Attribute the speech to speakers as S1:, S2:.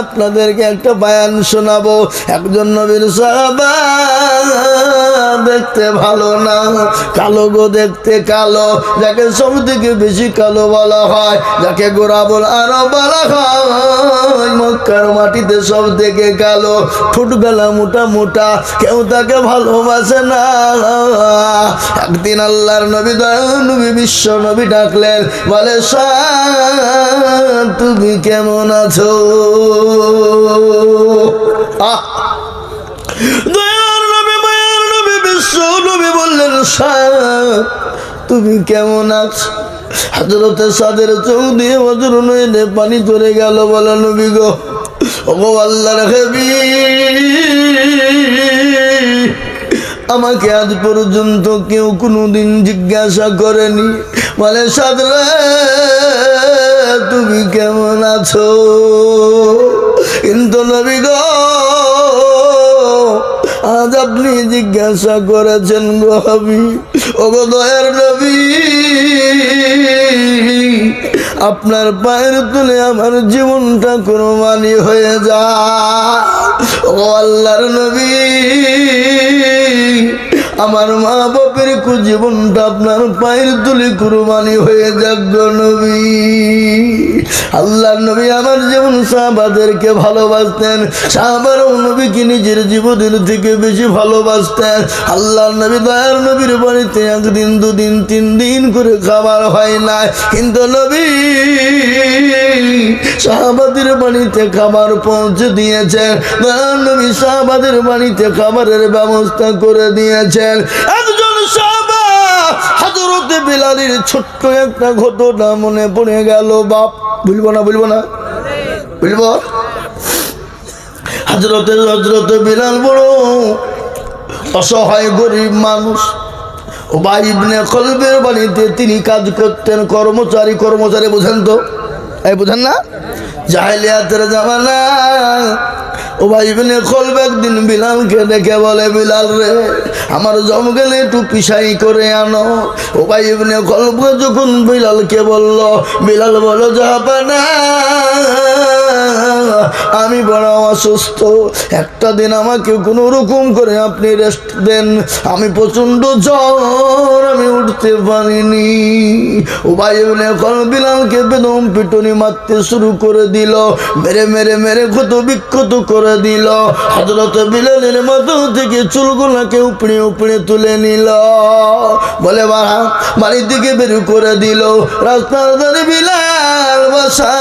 S1: আপনাদেরকে একটা বয়ান শোনাবো। একজন নবীর সাহাবা, দেখতে ভালো না, কালো গো, দেখতে কালো, যাকে সব থেকে বেশি কালো বলা হয়, যাকে গোরাবুল আরব বলা হয়, মক্কার মাটিতে সব থেকে কালো, ঠোঁটগালা মোটা মোটা, কেউ তাকে ভালোবাসে না। একদিন আল্লাহর নবী, দয়াল নবী, বিশ্ব নবী ডাকলেন, বলে সাদ, তুমি কেমন আছো? দয়াল নবী, মায়ার নবী, বিশ্ব নবী বললেন, সাদ, তুমি কেমন আছো? হযরতে সাদের চোখ দিয়ে অজর নয়নে পানি ঝরে গেল। বলে, নবী গো, ওগো আল্লাহর হাবিব, আমাকে আজ পর্যন্ত কেউ কোনোদিন জিজ্ঞাসা করেনি। বলে, সাদরা, তুমি কেমন আছো? কিন্তু নবী গো, আজ আপনি জিজ্ঞাসা করেছেন গো হাবিব। ওগো দয়ার নবী, আপনার পায়ের তুলে আমার জীবনটা কুরবানি হয়ে যায়। ও আল্লাহর নবী, আমার মা বাপের জীবনটা আপনার পায়ের তুলে কুরবানি হয়ে যাক গো নবী। আল্লাহর নবী আমার যেমন সাহাবাদেরকে ভালোবাসতেন, সাহাবারাও নবীকে নিজের জীবনের থেকে বেশি ভালোবাসতেন। আল্লাহর নবী, দয়ার নবীর বাড়িতে একদিন, দুদিন, 3 দিন করে খাবার হয় না, কিন্তু নবী সাহাবাদের বাড়িতে খাবার পৌঁছে দিয়েছেন। দয়ার নবী সাহাবাদের বাড়িতে খাবারের ব্যবস্থা করে দিয়েছেন। একজন সাহাবা হযরতে বিলালের ছোট্ট একটা ঘটনা মনে পড়ে গেল। বাপ, বলবো না, বলবো না, বলবো। হযরতে বিলাল বড় অসহায় গরিব মানুষ। উবাই ইবনে খলবের বাড়িতে তিনি কাজ করতেন, কর্মচারী। বোঝেন তো? এই বোঝেন না? জাহেলিয়াতের জামানা। উবাই ইবনে খলব একদিন বিলালকে ডেকে বলে, বিলাল রে, আমার জম গেলে একটু পিসাই করে আনো। উবাই ইবনে খলব যখন বিলালকে বলল, বিলাল বলো, যাবে না, আমি বড় অসুস্থ, একটা দিন আমাকে কোনো রকম করে আপনি রেস্ট দেন, আমি প্রচন্ড জ্বর, আমি উঠতে পারিনি। উবাই ইবনে খলব বিলালকে বেদম পিটুনি মারতে শুরু করে দিল, মেরে মেরে মেরে ক্ষত বিক্ষত করে দিল। হযরত বিলালের মাথা থেকে চুলগুলাকে উপড়ে উপড়ে তুলে নিল, বলে বাড়ি থেকে বের করে দিল। রাস্তার ধারে বিলাল বসা,